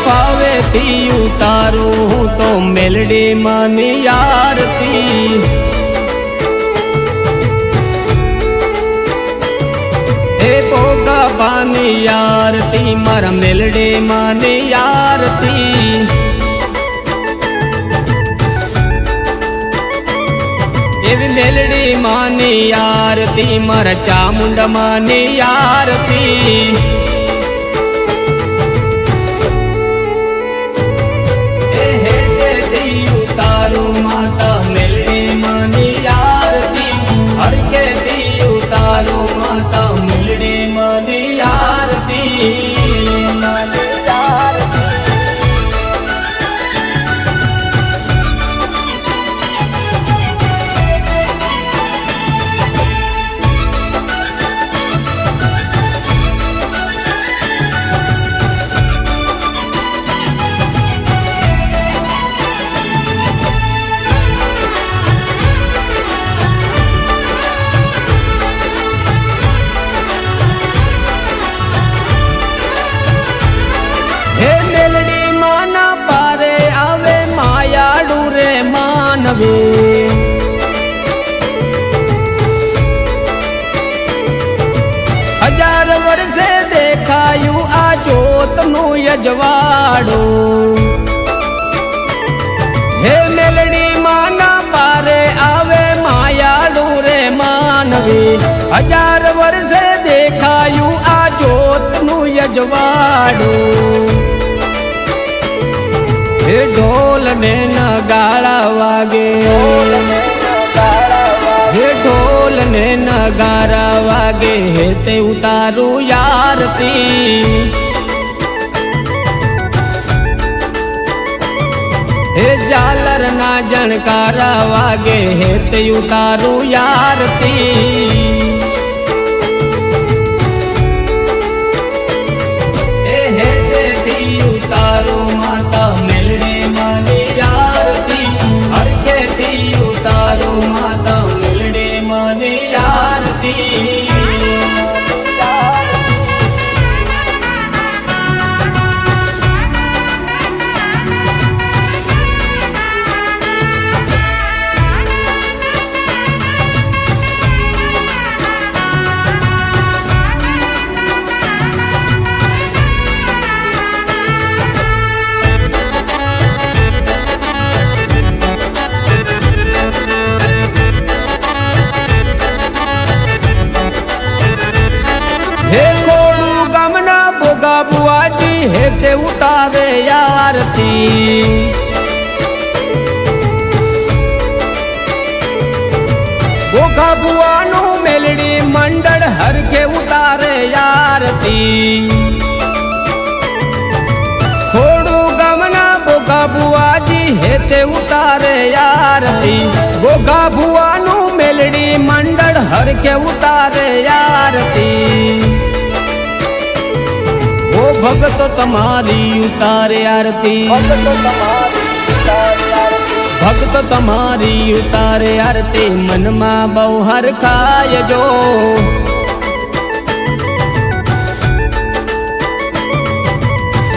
फावे थी उतारू तो मेलडी मानी आरती। हे भोगा बानी आरती मारा मेलडी मानी आरती। एवी मेलडी मानी आरती मारा चामुंड मानी आरती। उतारू माता मेलडी मानी आरती। हर के दी उतारू माता मेलडी मानी आरती। हे मेलडी माना पारे आवे मायाडू रे मानवी। हजार वर्षे देखायु आ जोत नु यजवाड़ो। हे मेलडी माना पारे आवे मायाडू रे मानवी। हजार वर्षे देखायु आ जोत नु यजवाड़ो। हे ढोल ने नगाड़ा वागे, हे ढोल ने नगाड़ा वागे, हे ते उतारू आरती। हे झालर ना जनकारा वागे, हे ते उतारू आरती। उतारू माता मेलडी मानी आरती। हर के थी उतारू माता मेलडी मानी आरती। हे कोडू गमना बोगा बुआजी, हे ते उतारे आरती। बोगा बुआनु मेलडी मंडल हर के उतारे आरती। कोडू गमना बोगा बुआजी, हे ते उतारे आरती। बोगा बुआनु मेलडी मंडल हर के उतारे आरती। वो भगत तुम्हारी उतारे आरती। भगत तुम्हारी उतारे आरती। मन मा बहु हर खाय जो।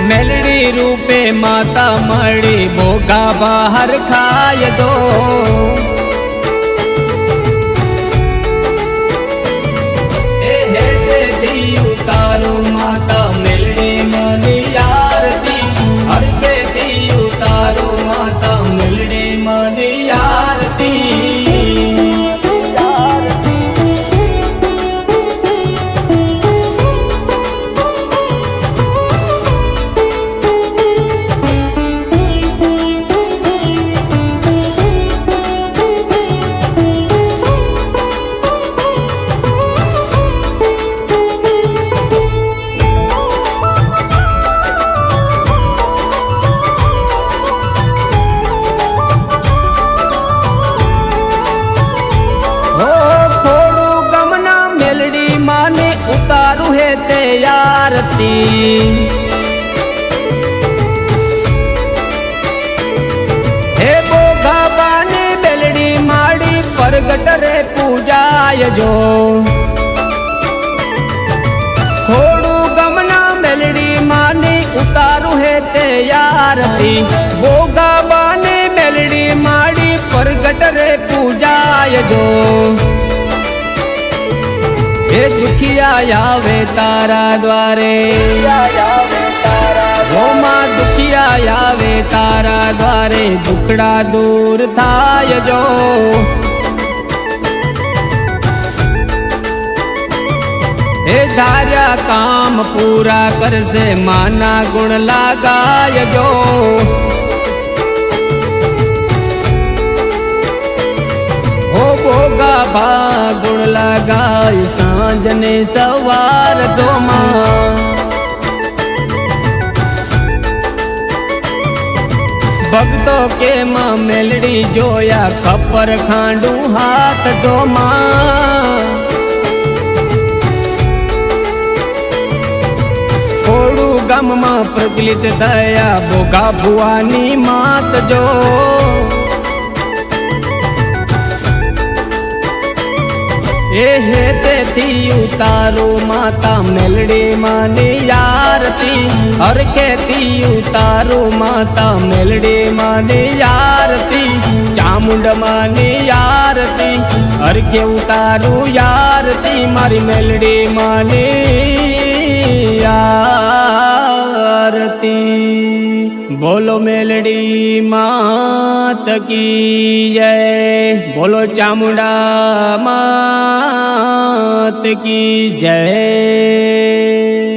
मेलडी रूपे माता मड़ी भोगा बाहर खाय दो। उतारू माता मेलडी मानी आरती। हर के दी उतारू माता मेलडी मानी आरती। आरती। हे बोगा बानी मेलडी माड़ी प्रगट रे पूजाय जो। खोड़ू गमना मेलडी मानी उतारू है ते રે આરતી ભોગા બાને મેલડી માડી પ્રગટ રે પૂજાય જો એ દુખિયા આવે તારા દ્વારે ઓ માં દુખિયા આવે તારા દ્વારે દુખડા દૂર થાય જો એ ધાર્યા કામ પૂરા કરશે માના ગુણ લાગાય જો ઓ ભોગા ભા ગુણ લગાય સાંજ ને સવાર જો માં ભક્તો કે માં મેલડી જોયા ખપર ખાંડું હાથ જો માં થોડું ગામમાં પ્રચલિત થયા ભોગા ભુવાની માત જો એ હે તેથી ઉતારું માતા મેલડી માની આરતી હર ખેતી ઉતારું માતા મેલડી માની આરતી ચામુંડ માની આરતી હર કે ઉતારું આરતી મારી મેલડી માની આરતી બોલો મેલડી માત કી જય બોલો ચામુંડા માત की जय।